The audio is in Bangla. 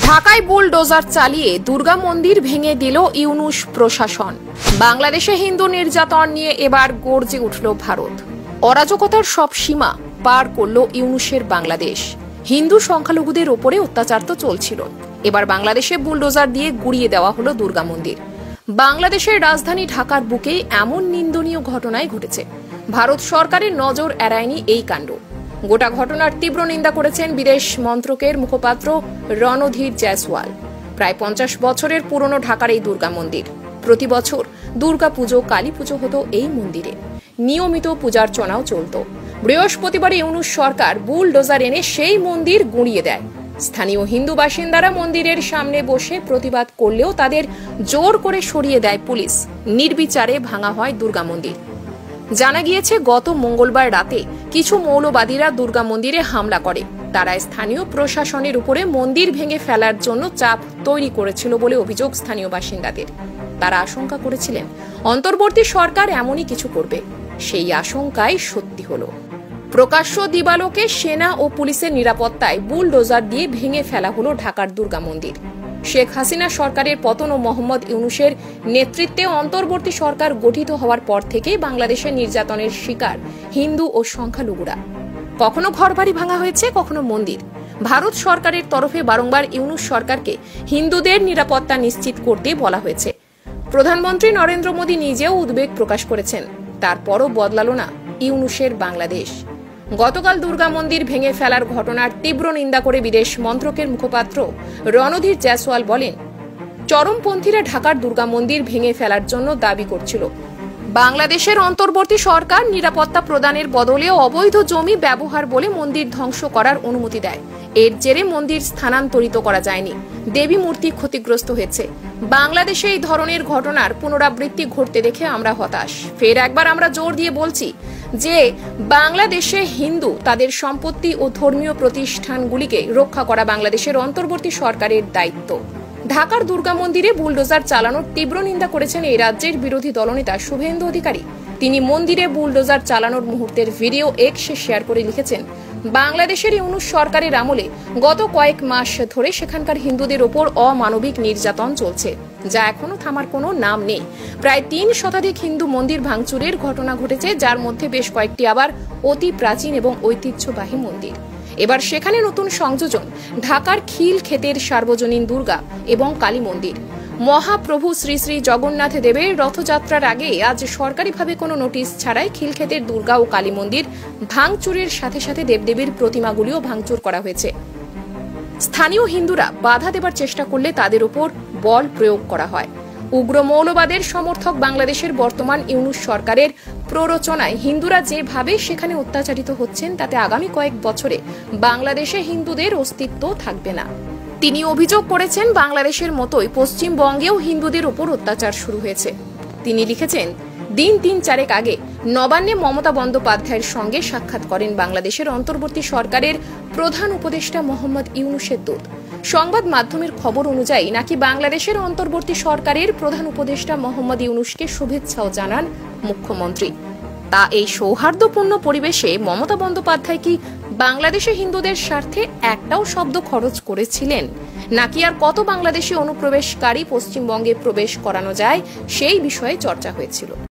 ঢাকায় বুলডোজার চালিয়ে দুর্গা মন্দির ভেঙে দিল ইউনূস প্রশাসন। বাংলাদেশে হিন্দু নির্যাতন নিয়ে এবার গর্জে উঠল ভারত। অরাজকতার সব সীমা পার করল ইউনূসের বাংলাদেশ। হিন্দু সংখ্যালঘুদের ওপরে অত্যাচার তো চলছিল, এবার বাংলাদেশে বুলডোজার দিয়ে গুড়িয়ে দেওয়া হলো দুর্গা মন্দির। বাংলাদেশের রাজধানী ঢাকার বুকে এমন নিন্দনীয় ঘটনাই ঘটেছে। ভারত সরকারের নজর এড়ায়নি এই কাণ্ড। গোটা ঘটনার তীব্র নিন্দা করেছেন বিদেশ মন্ত্রকের মুখপাত্র রণধীর জয়সওয়াল। প্রায় 50 বছরের পুরনো ঢাকার এই দুর্গা মন্দির। প্রতি বছর দুর্গা পুজো, কালী পুজো হতো এই মন্দিরে। নিয়মিত পূজার্চনাও চলত। বৃহস্পতিবার ইউনূস সরকার বুলডোজার এনে সেই মন্দির গুঁড়িয়ে দেয়। স্থানীয় হিন্দু বাসিন্দারা মন্দিরের সামনে বসে প্রতিবাদ করলেও তাদের জোর করে সরিয়ে দেয় পুলিশ। নির্বিচারে ভাঙা হয় দুর্গা মন্দির। জানা গিয়েছে, গত মঙ্গলবার রাতে কিছু মৌলবাদীরা দুর্গা মন্দিরে হামলা করে। তারা স্থানীয় প্রশাসনের উপরে মন্দির ভেঙে ফেলার জন্য চাপ তৈরি করেছিল বলে অভিযোগ স্থানীয় বাসিন্দাদের। তারা আশঙ্কা করেছিলেন অন্তর্বর্তী সরকার এমনই কিছু করবে। সেই আশঙ্কাই সত্যি হলো। প্রকাশ্য দিবালোকে সেনা ও পুলিশের নিরাপত্তায় বুলডোজার দিয়ে ভেঙে ফেলা হলো ঢাকার দুর্গা মন্দির। শেখ হাসিনা সরকারের পতন ও মোহাম্মদ ইউনূসের নেতৃত্বে অন্তর্বর্তী সরকার গঠিত হওয়ার পর থেকে বাংলাদেশের নির্যাতনের শিকার হিন্দু ও সংখ্যালঘুরা। কখনো ঘরবাড়ি ভাঙা হয়েছে, কখনো মন্দির। ভারত সরকারের তরফে বারংবার ইউনূস সরকারকে হিন্দুদের নিরাপত্তা নিশ্চিত করতে বলা হয়েছে। প্রধানমন্ত্রী নরেন্দ্র মোদী নিজেও উদ্বেগ প্রকাশ করেছেন। তারপরও বদলালো না ইউনূসের বাংলাদেশ। গতকাল দুর্গা মন্দির ভেঙে ফেলার ঘটনার তীব্র নিন্দা করে বিদেশ মন্ত্রকের মুখপাত্র রণধীর জয়সওয়াল বলেন, চরমপন্থীরা ঢাকার দুর্গা মন্দির ভেঙে ফেলার জন্য দাবি করছিল। বাংলাদেশের অন্তর্বর্তী সরকার নিরাপত্তা প্রদানের বদলে অবৈধ জমি ব্যবহার বলে মন্দির ধ্বংস করার অনুমতি দেয়। এর জেরে মন্দির স্থানান্তরিত করা যায়নি। দেবী মূর্তি ক্ষতিগ্রস্ত হয়েছে। বাংলাদেশে এই ধরনের ঘটনার পুনরাবৃত্তি ঘটতে দেখে আমরা হতাশ। ফের একবার আমরা জোর দিয়ে বলছি যে বাংলাদেশে হিন্দু, তাদের সম্পত্তি ও ধর্মীয় প্রতিষ্ঠানগুলিকে রক্ষা করা বাংলাদেশের অন্তর্বর্তী সরকারের দায়িত্ব। ঢাকার দুর্গা মন্দিরে বুলডোজার চালানোর তীব্র নিন্দা করেছেন এই রাজ্যের বিরোধী দলনেতা শুভেন্দু অধিকারী। তিনি মন্দিরে বুলডোজার চালানোর মুহূর্তের ভিডিও এক্সে শেয়ার করে লিখেছেন, বাংলাদেশের ইউনূস সরকারের আমলে গত কয়েক মাস ধরে সেখানকার হিন্দুদের ওপর অমানবিক নির্যাতন চলছে, যা এখনো থামার কোনো নাম নেই। প্রায় 3 শতাধিক হিন্দু মন্দির ভাঙচুরের ঘটনা ঘটেছে, যার মধ্যে বেশ কয়েকটি আবার অতি প্রাচীন এবং ঐতিহ্যবাহী মন্দির। এবার সেখানে নতুন সংযোজন ঢাকার খিলক্ষেতের সার্বজনীন দুর্গা এবং কালী মন্দির। মহাপ্রভু শ্রী শ্রী জগন্নাথ দেবের রথযাত্রার আগে আজ সরকারিভাবে কোনো নোটিশ ছাড়াই খিলক্ষেতের দুর্গা ও কালী মন্দির ভাঙচুরের সাথে সাথে দেবদেবীর প্রতিমাগুলিও ভাঙচুর করা হয়েছে। স্থানীয় হিন্দুরা বাধা দেবার চেষ্টা করলে তাদের উপর বল প্রয়োগ করা হয়। উগ্র মৌলবাদের সমর্থক বাংলাদেশের বর্তমান ইউনূস সরকারের প্ররোচনায় হিন্দুরা যেভাবে সেখানে অত্যাচারিত হচ্ছেন, তাতে আগামী কয়েক বছরে বাংলাদেশে হিন্দুদের অস্তিত্ব থাকবে না। তিনি অভিযোগ করেছেন, বাংলাদেশের মতোই পশ্চিমবঙ্গেও হিন্দুদের উপর অত্যাচার শুরু হয়েছে। তিনি লিখেছেন, দিন 3-4 আগে নবান্নে মমতা বন্দ্যোপাধ্যায়ের সঙ্গে সাক্ষাৎ করেন বাংলাদেশের অন্তর্বর্তী সরকারের প্রধান উপদেষ্টা মোহাম্মদ ইউনূসের দূত। সংবাদ মাধ্যমের খবর অনুযায়ী নাকি বাংলাদেশের অন্তর্বর্তী সরকারের প্রধান উপদেষ্টা মোহাম্মদ ইউনূসকে শুভেচ্ছাও জানান মুখ্যমন্ত্রী। তা এই সৌহার্দ্যপূর্ণ পরিবেশে মমতা বন্দ্যোপাধ্যায় কি বাংলাদেশে হিন্দুদের স্বার্থে একটাও শব্দ খরচ করেছিলেন, নাকি আর কত বাংলাদেশি অনুপ্রবেশকারী পশ্চিমবঙ্গে প্রবেশ করানো যায় সেই বিষয়ে চর্চা হয়েছিল।